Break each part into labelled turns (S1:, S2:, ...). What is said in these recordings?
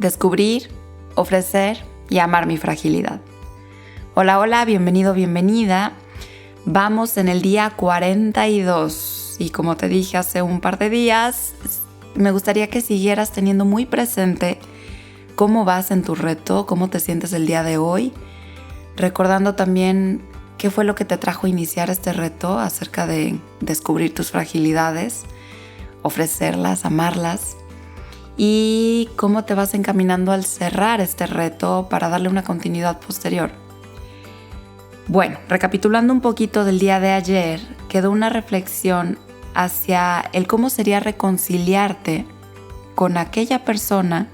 S1: descubrir, ofrecer y amar mi fragilidad. Hola, hola, bienvenido, bienvenida. Vamos en el día 42 y como te dije hace un par de días, me gustaría que siguieras teniendo muy presente cómo vas en tu reto, cómo te sientes el día de hoy, recordando también qué fue lo que te trajo a iniciar este reto acerca de descubrir tus fragilidades, ofrecerlas, amarlas y cómo te vas encaminando al cerrar este reto para darle una continuidad posterior. Bueno, recapitulando un poquito del día de ayer, quedó una reflexión hacia el cómo sería reconciliarte con aquella persona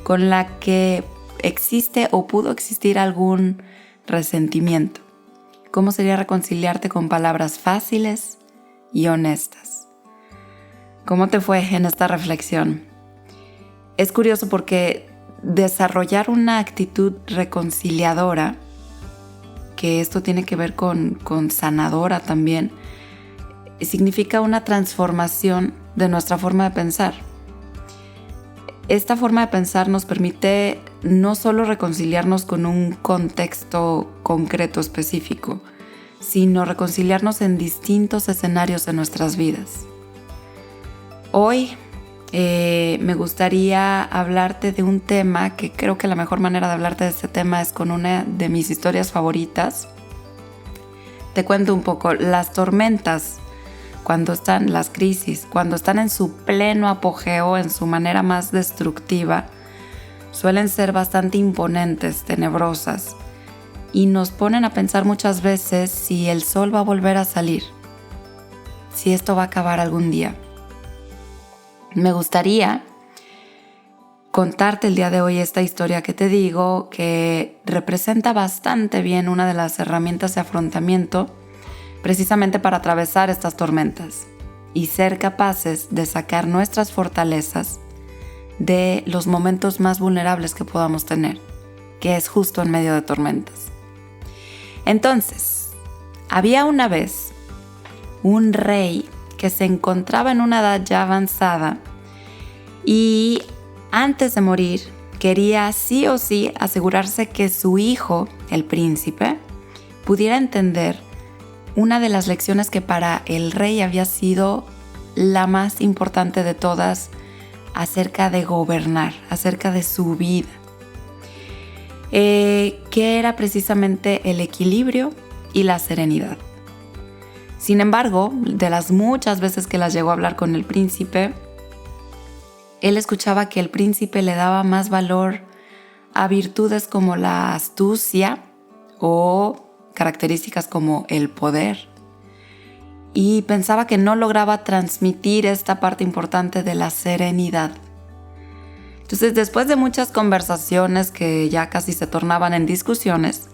S1: con la que existe o pudo existir algún resentimiento. ¿Cómo sería reconciliarte con palabras fáciles y honestas? ¿Cómo te fue en esta reflexión? Es curioso porque desarrollar una actitud reconciliadora, que esto tiene que ver con sanadora también, significa una transformación de nuestra forma de pensar. Esta forma de pensar nos permite no solo reconciliarnos con un contexto concreto específico, sino reconciliarnos en distintos escenarios de nuestras vidas. Hoy me gustaría hablarte de un tema que creo que la mejor manera de hablarte de este tema es con una de mis historias favoritas. Te cuento un poco. Las tormentas, cuando están las crisis, cuando están en su pleno apogeo, en su manera más destructiva, suelen ser bastante imponentes, tenebrosas, y nos ponen a pensar muchas veces si el sol va a volver a salir, si esto va a acabar algún día. Me gustaría contarte el día de hoy esta historia que te digo, que representa bastante bien una de las herramientas de afrontamiento precisamente para atravesar estas tormentas y ser capaces de sacar nuestras fortalezas de los momentos más vulnerables que podamos tener, que es justo en medio de tormentas. Entonces, había una vez un rey que se encontraba en una edad ya avanzada y antes de morir quería sí o sí asegurarse que su hijo, el príncipe, pudiera entender una de las lecciones que para el rey había sido la más importante de todas acerca de gobernar, acerca de su vida, que era precisamente el equilibrio y la serenidad. Sin embargo, de las muchas veces que las llegó a hablar con el príncipe, él escuchaba que el príncipe le daba más valor a virtudes como la astucia o características como el poder, y pensaba que no lograba transmitir esta parte importante de la serenidad. Entonces, después de muchas conversaciones que ya casi se tornaban en discusiones,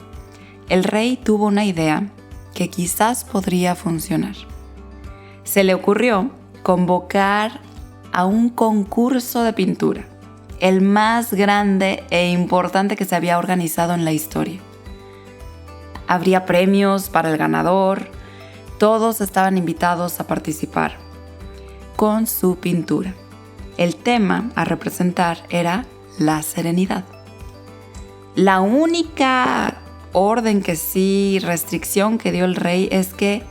S1: el rey tuvo una idea que quizás podría funcionar. Se le ocurrió convocar a un concurso de pintura, el más grande e importante que se había organizado en la historia. Habría premios para el ganador, todos estaban invitados a participar con su pintura. El tema a representar era la serenidad. La única restricción que dio el rey es que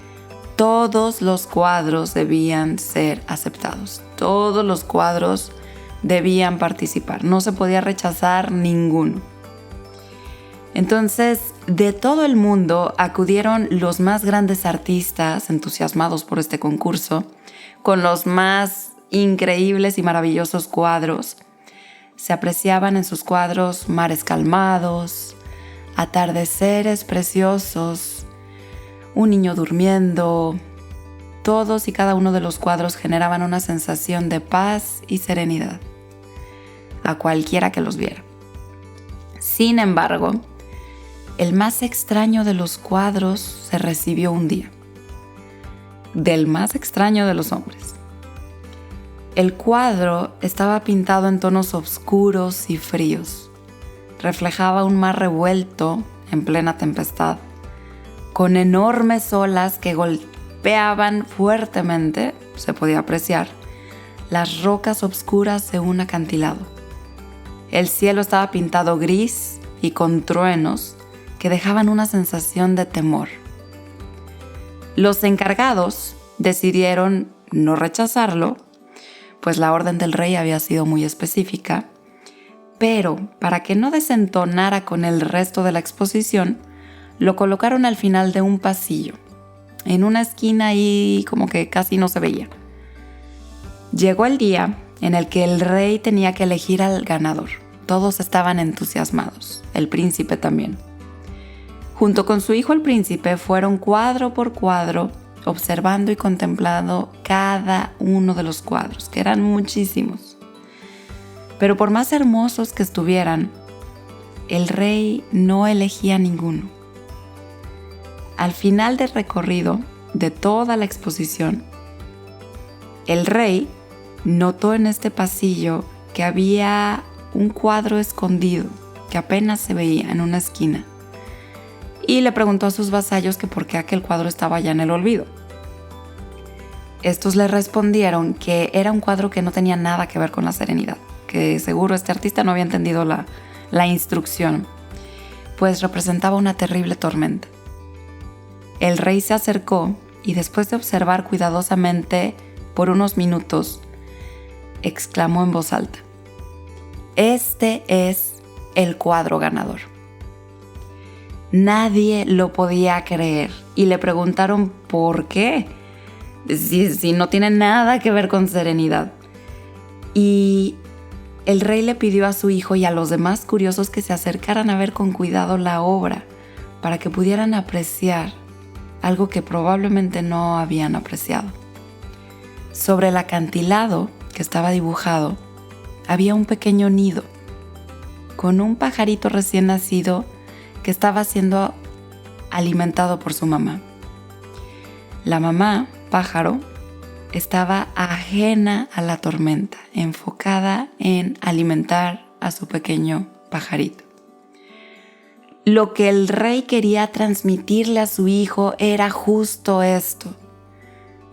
S1: todos los cuadros debían ser aceptados. Todos los cuadros debían participar. No se podía rechazar ninguno. Entonces, de todo el mundo acudieron los más grandes artistas entusiasmados por este concurso, con los más increíbles y maravillosos cuadros. Se apreciaban en sus cuadros mares calmados, atardeceres preciosos, un niño durmiendo. Todos y cada uno de los cuadros generaban una sensación de paz y serenidad a cualquiera que los viera. Sin embargo, el más extraño de los cuadros se recibió un día, del más extraño de los hombres. El cuadro estaba pintado en tonos oscuros y fríos. Reflejaba un mar revuelto en plena tempestad, con enormes olas que golpeaban fuertemente, se podía apreciar, las rocas oscuras de un acantilado. El cielo estaba pintado gris y con truenos que dejaban una sensación de temor. Los encargados decidieron no rechazarlo, pues la orden del rey había sido muy específica, pero para que no desentonara con el resto de la exposición, lo colocaron al final de un pasillo, en una esquina y como que casi no se veía. Llegó el día en el que el rey tenía que elegir al ganador. Todos estaban entusiasmados, el príncipe también. Junto con su hijo el príncipe fueron cuadro por cuadro, observando y contemplando cada uno de los cuadros, que eran muchísimos. Pero por más hermosos que estuvieran, el rey no elegía ninguno. Al final del recorrido de toda la exposición, el rey notó en este pasillo que había un cuadro escondido que apenas se veía en una esquina. Y le preguntó a sus vasallos que por qué aquel cuadro estaba ya en el olvido. Estos le respondieron que era un cuadro que no tenía nada que ver con la serenidad, que seguro este artista no había entendido la instrucción, pues representaba una terrible tormenta. El rey se acercó y después de observar cuidadosamente por unos minutos, exclamó en voz alta: "Este es el cuadro ganador". Nadie lo podía creer y le preguntaron por qué, si no tiene nada que ver con serenidad. Y el rey le pidió a su hijo y a los demás curiosos que se acercaran a ver con cuidado la obra para que pudieran apreciar algo que probablemente no habían apreciado. Sobre el acantilado que estaba dibujado había un pequeño nido con un pajarito recién nacido que estaba siendo alimentado por su mamá. La mamá, pájaro, estaba ajena a la tormenta, enfocada en alimentar a su pequeño pajarito. Lo que el rey quería transmitirle a su hijo era justo esto.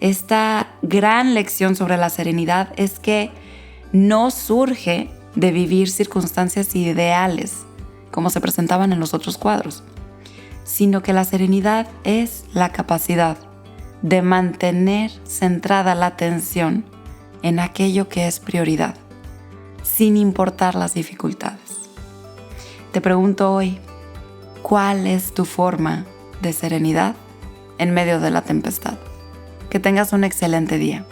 S1: Esta gran lección sobre la serenidad es que no surge de vivir circunstancias ideales, como se presentaban en los otros cuadros, sino que la serenidad es la capacidad de mantener centrada la atención en aquello que es prioridad, sin importar las dificultades. Te pregunto hoy, ¿cuál es tu forma de serenidad en medio de la tempestad? Que tengas un excelente día.